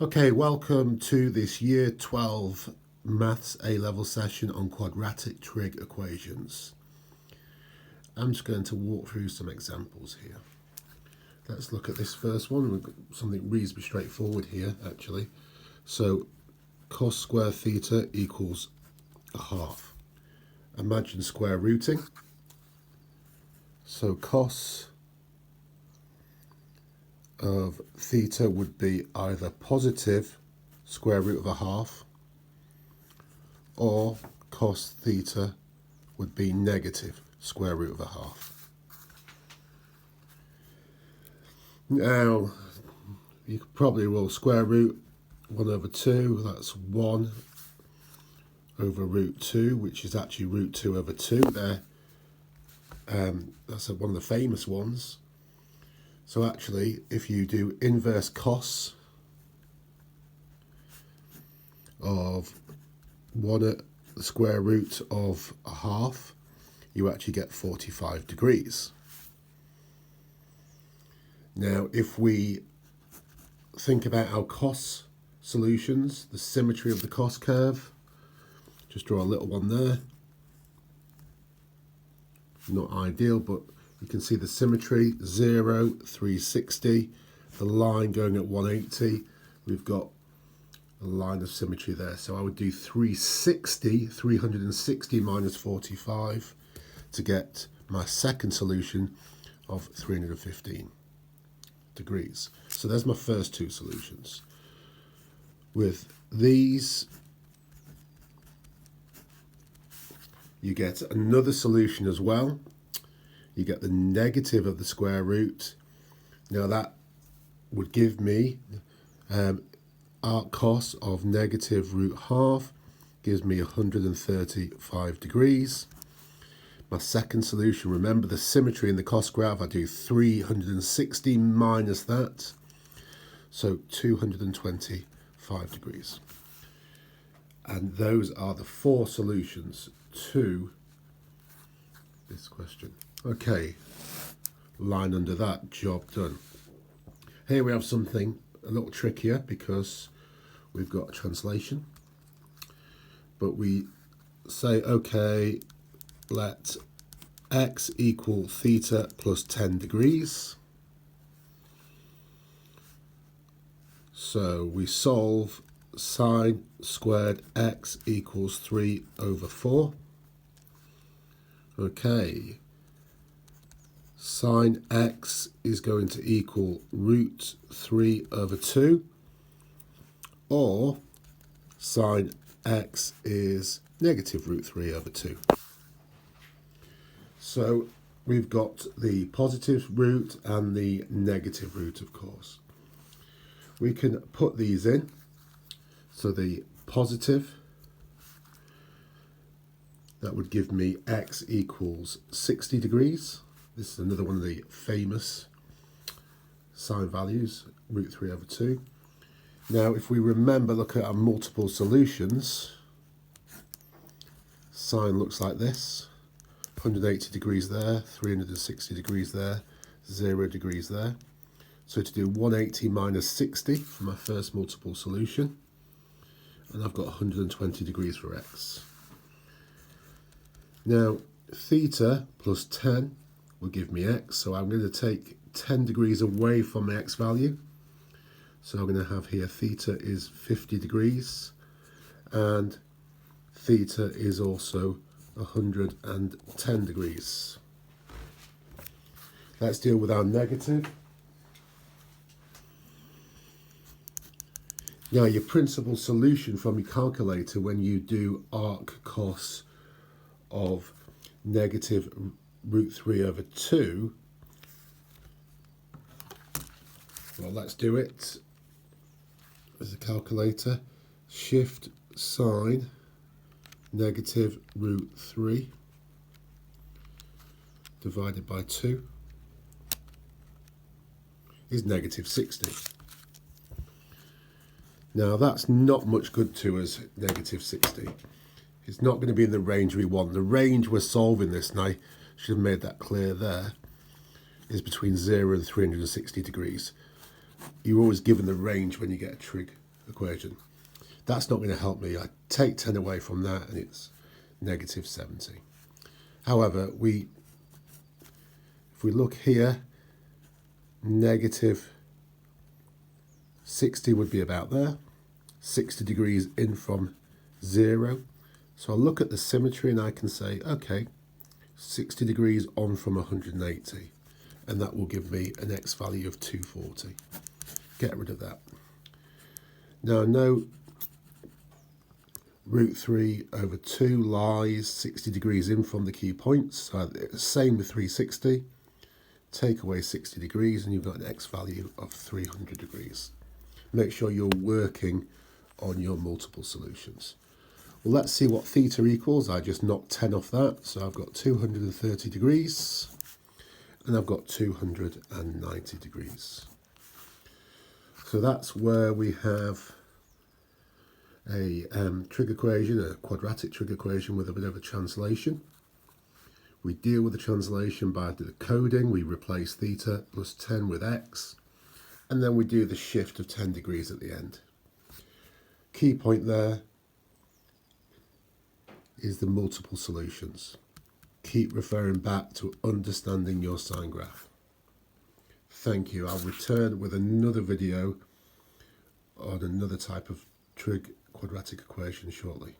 Okay, welcome to this Year 12 Maths A-level session on quadratic trig equations. I'm just going to walk through some examples here. Let's look at this first one. We've got something reasonably straightforward here, actually. So, cos square theta equals a half. Imagine square rooting. So, cos of theta would be either positive square root of a half, or cos theta would be negative square root of a half. Now, you could probably roll square root 1 over 2, that's 1 over root 2, which is actually root 2 over 2 there. That's one of the famous ones. So actually, if you do inverse cos of 1 at the square root of a half, you actually get 45 degrees. Now, if we think about our cos solutions, the symmetry of the cos curve, just draw a little one there. Not ideal, but you can see the symmetry, 0, 360, the line going at 180. We've got a line of symmetry there. So I would do 360 minus 45 to get my second solution of 315 degrees. So there's my first two solutions. With these, you get another solution as well. You get the negative of the square root. Now that would give me arc cos of negative root half, gives me 135 degrees. My second solution, remember the symmetry in the cos graph, I do 360 minus that, so 225 degrees. And those are the four solutions to this question. Okay, line under that, job done. Here we have something a little trickier because we've got a translation. But we say, okay, let x equal theta plus 10 degrees. So we solve sine squared x equals 3 over 4. Okay. Sine x is going to equal root 3 over 2, or sine x is negative root 3 over 2. So we've got the positive root and the negative root, of course. We can put these in. So the positive, that would give me x equals 60 degrees. This is another one of the famous sine values, root 3 over 2. Now, if we remember, look at our multiple solutions, sine looks like this. 180 degrees there, 360 degrees there, 0 degrees there. So to do 180 minus 60 for my first multiple solution, and I've got 120 degrees for x. Now, theta plus 10 will give me x, so I'm going to take 10 degrees away from my x value. So I'm going to have here theta is 50 degrees, and theta is also 110 degrees. Let's deal with our negative. Now, your principal solution from your calculator when you do arc cos of negative root 3 over 2, well, let's do it as a calculator. Shift sine negative root 3 divided by 2 is negative 60. Now that's not much good to us, negative 60. It's not going to be in the range we want. The range we're solving this, and I should have made that clear there, is between 0 and 360 degrees. You're always given the range when you get a trig equation. That's not going to help me. I take 10 away from that and it's negative 70. However, if we look here, negative 60 would be about there, 60 degrees in from 0. So I'll look at the symmetry and I can say, okay, 60 degrees on from 180, and that will give me an x value of 240. Get rid of that. Now I know root 3 over 2 lies 60 degrees in from the key points, so same with 360. Take away 60 degrees and you've got an x value of 300 degrees. Make sure you're working on your multiple solutions. Well, let's see what theta equals. I just knocked 10 off that, so I've got 230 degrees and I've got 290 degrees. So that's where we have a trig equation, a quadratic trig equation with a bit of a translation. We deal with the translation by the coding. We replace theta plus 10 with x, and then we do the shift of 10 degrees at the end. Key point there is the multiple solutions. Keep referring back to understanding your sine graph. Thank you. I'll return with another video on another type of trig quadratic equation shortly.